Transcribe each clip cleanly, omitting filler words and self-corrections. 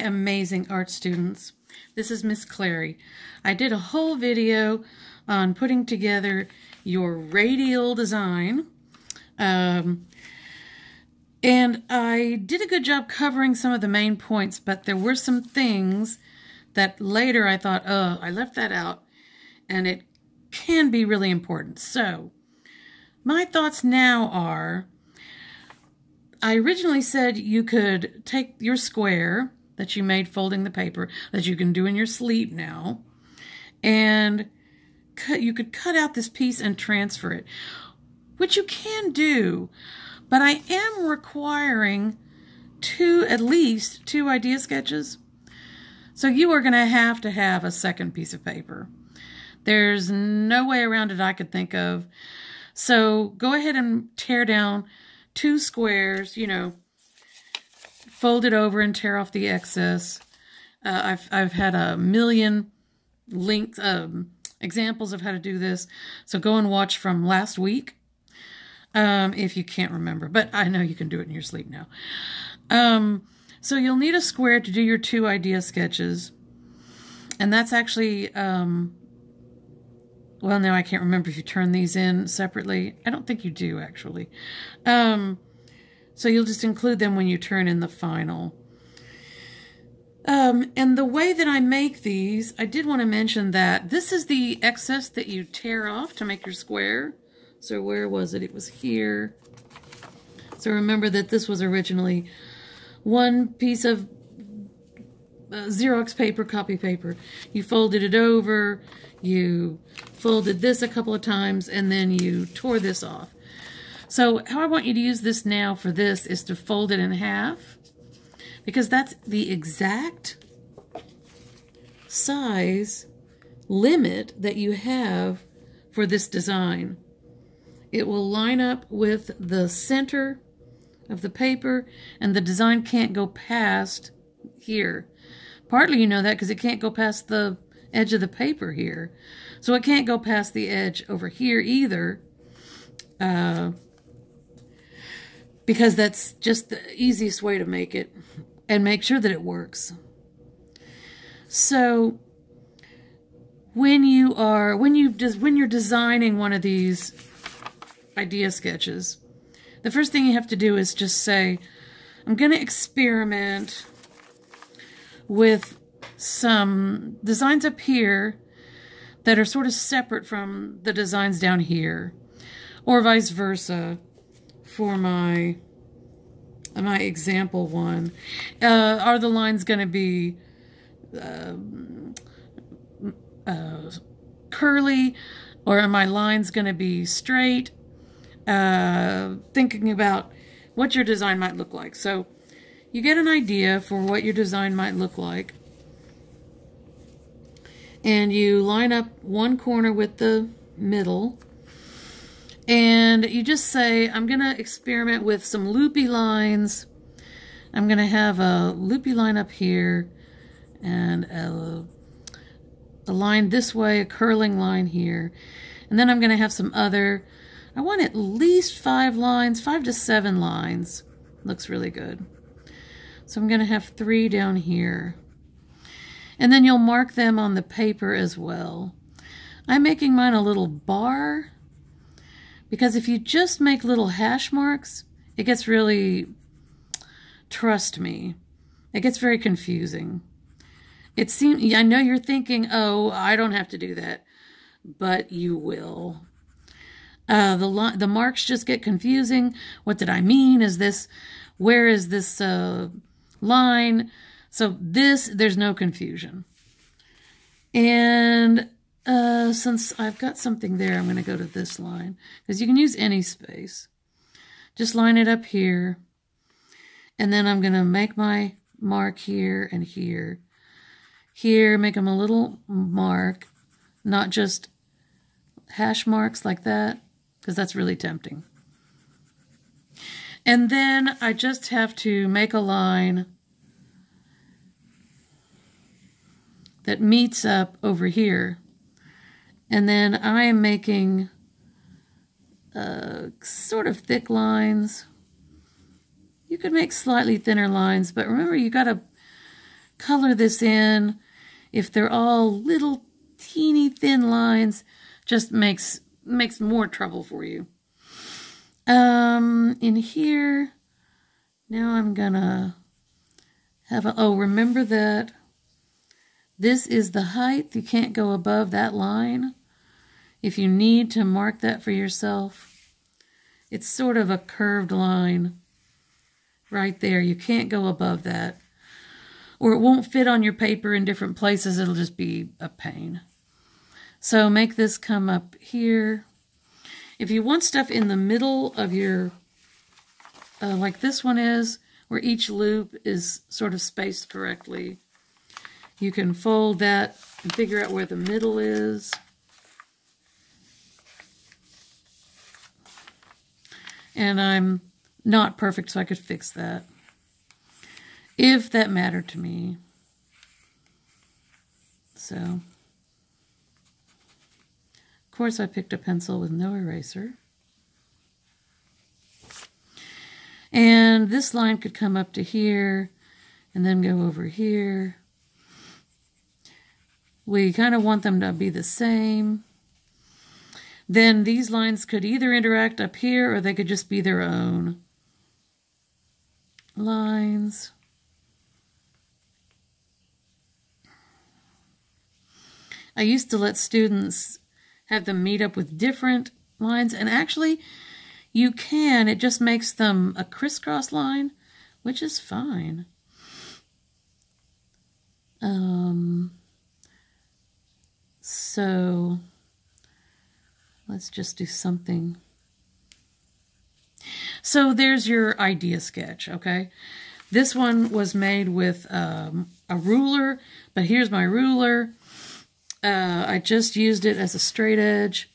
amazing art students. This is Miss Clary. I did a whole video on putting together your radial design. And I did a good job covering some of the main points, but there were some things that later I thought, oh, I left that out, and it can be really important. So my thoughts now are, I originally said you could take your square that you made folding the paper, that you can do in your sleeve now, and you could cut out this piece and transfer it, which you can do, but I am requiring at least two idea sketches. So you are going to have a second piece of paper. There's no way around it I could think of. So go ahead and tear down two squares, you know, fold it over and tear off the excess. I've had a million examples of how to do this, so go and watch from last week if you can't remember, but I know you can do it in your sleep now. So you'll need a square to do your two idea sketches, and that's actually well, now I can't remember if you turn these in separately. I don't think you do, actually. So you'll just include them when you turn in the final. And the way that I make these, I did want to mention that this is the excess that you tear off to make your square. So where was it? It was here. So remember that this was originally one piece of Xerox paper, copy paper. You folded it over, you folded this a couple of times, and then you tore this off. So how I want you to use this now for this is to fold it in half, because that's the exact size limit that you have for this design. It will line up with the center of the paper, and the design can't go past here. Partly you know that because it can't go past the edge of the paper here. So it can't go past the edge over here either, because that's just the easiest way to make it and make sure that it works. So when you're designing one of these idea sketches, the first thing you have to do is just say, I'm going to experiment with some designs up here that are sort of separate from the designs down here, or vice versa for my example one. Are the lines going to be curly, or are my lines going to be straight? Thinking about what your design might look like. So you get an idea for what your design might look like, and you line up one corner with the middle, and you just say, I'm going to experiment with some loopy lines. I'm going to have a loopy line up here, and a line this way, a curling line here, and then I'm going to have some other, I want at least 5 lines, 5 to 7 lines. Looks really good. So I'm going to have 3 down here. And then you'll mark them on the paper as well. I'm making mine a little bar, because if you just make little hash marks, it gets really, trust me, it gets very confusing. I know you're thinking, oh, I don't have to do that, but you will. The marks just get confusing. What did I mean? Where is this line? So there's no confusion. And since I've got something there, I'm going to go to this line, because you can use any space. Just line it up here, and then I'm going to make my mark here and here. Here, make them a little mark, not just hash marks like that, because that's really tempting. And then I just have to make a line that meets up over here. And then I am making sort of thick lines. You could make slightly thinner lines, but remember, you got to color this in. If they're all little teeny thin lines, just makes more trouble for you. In here, now I'm gonna have a, oh, remember that this is the height. You can't go above that line. If you need to mark that for yourself, it's sort of a curved line right there. You can't go above that, or it won't fit on your paper in different places. It'll just be a pain. So make this come up here. If you want stuff in the middle of your, like this one is, where each loop is sort of spaced correctly, you can fold that and figure out where the middle is. And I'm not perfect, so I could fix that if that mattered to me. So, of course, I picked a pencil with no eraser. And this line could come up to here and then go over here. We kind of want them to be the same. Then these lines could either interact up here or they could just be their own lines. I used to let students have them meet up with different lines, and actually you can. It just makes them a crisscross line, which is fine. So let's just do something. So there's your idea sketch, okay? This one was made with a ruler, but here's my ruler. I just used it as a straight edge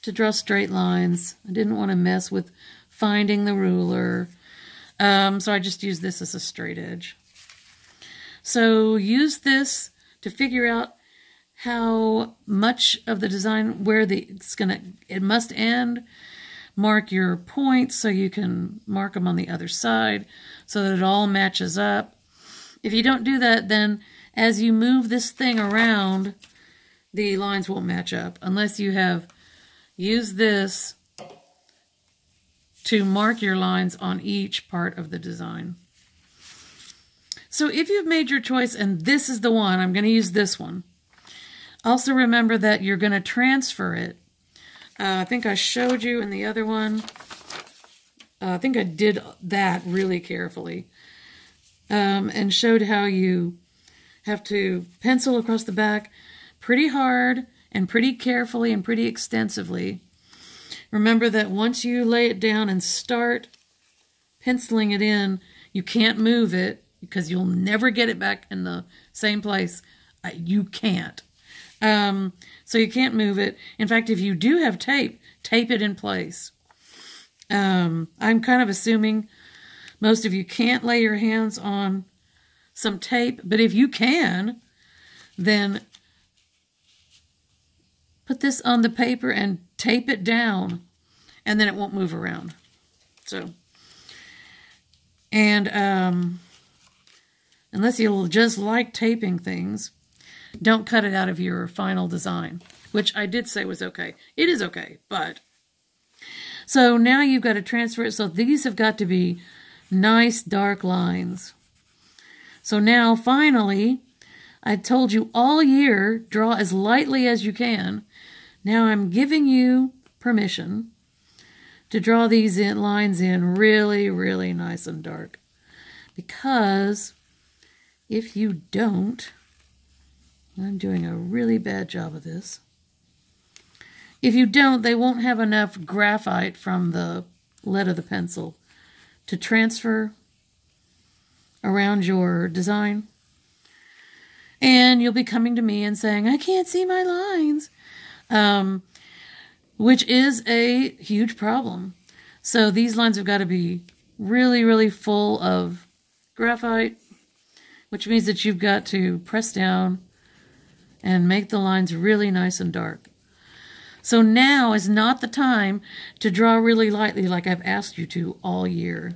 to draw straight lines. I didn't want to mess with finding the ruler, so I just used this as a straight edge. So use this to figure out how much of the design, where it must end. Mark your points so you can mark them on the other side so that it all matches up. If you don't do that, then as you move this thing around, the lines won't match up unless you have used this to mark your lines on each part of the design. So if you've made your choice and this is the one, I'm going to use this one. Also remember that you're going to transfer it. I think I showed you in the other one. I think I did that really carefully. And showed how you have to pencil across the back pretty hard and pretty carefully and pretty extensively. Remember that once you lay it down and start penciling it in, you can't move it because you'll never get it back in the same place. You can't. So you can't move it. In fact, if you do have tape, tape it in place. I'm kind of assuming most of you can't lay your hands on some tape, but if you can, then put this on the paper and tape it down, and then it won't move around. So, and unless you'll just like taping things, don't cut it out of your final design, which I did say was okay. It is okay, but... So now you've got to transfer it. So these have got to be nice dark lines. So now finally, I told you all year, draw as lightly as you can. Now I'm giving you permission to draw these lines in really, really nice and dark. Because if you don't, I'm doing a really bad job of this. If you don't, they won't have enough graphite from the lead of the pencil to transfer around your design. And you'll be coming to me and saying, I can't see my lines, which is a huge problem. So these lines have got to be really, really full of graphite, which means that you've got to press down and make the lines really nice and dark. So now is not the time to draw really lightly like I've asked you to all year.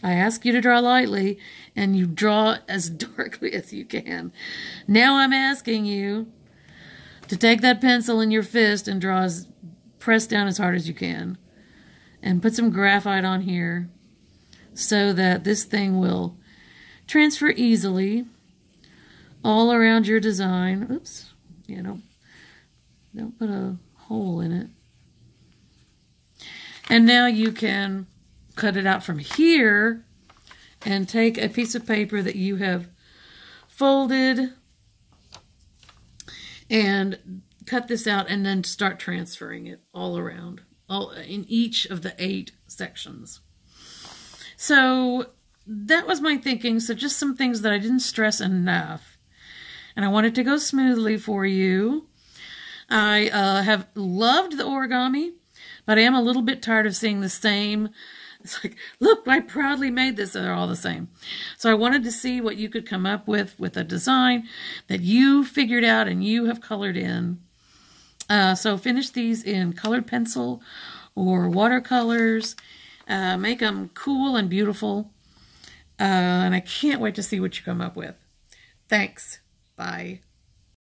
I ask you to draw lightly, and you draw as darkly as you can. Now I'm asking you to take that pencil in your fist and press down as hard as you can. And put some graphite on here so that this thing will transfer easily all around your design. Oops, don't put a hole in it. And now you can cut it out from here and take a piece of paper that you have folded and cut this out and then start transferring it all around, in each of the 8 sections. So that was my thinking. So just some things that I didn't stress enough. And I want it to go smoothly for you. I have loved the origami, but I am a little bit tired of seeing the same. It's like, look, I proudly made this, and they're all the same. So I wanted to see what you could come up with a design that you figured out and you have colored in. So finish these in colored pencil or watercolors. Make them cool and beautiful. And I can't wait to see what you come up with. Thanks. Bye.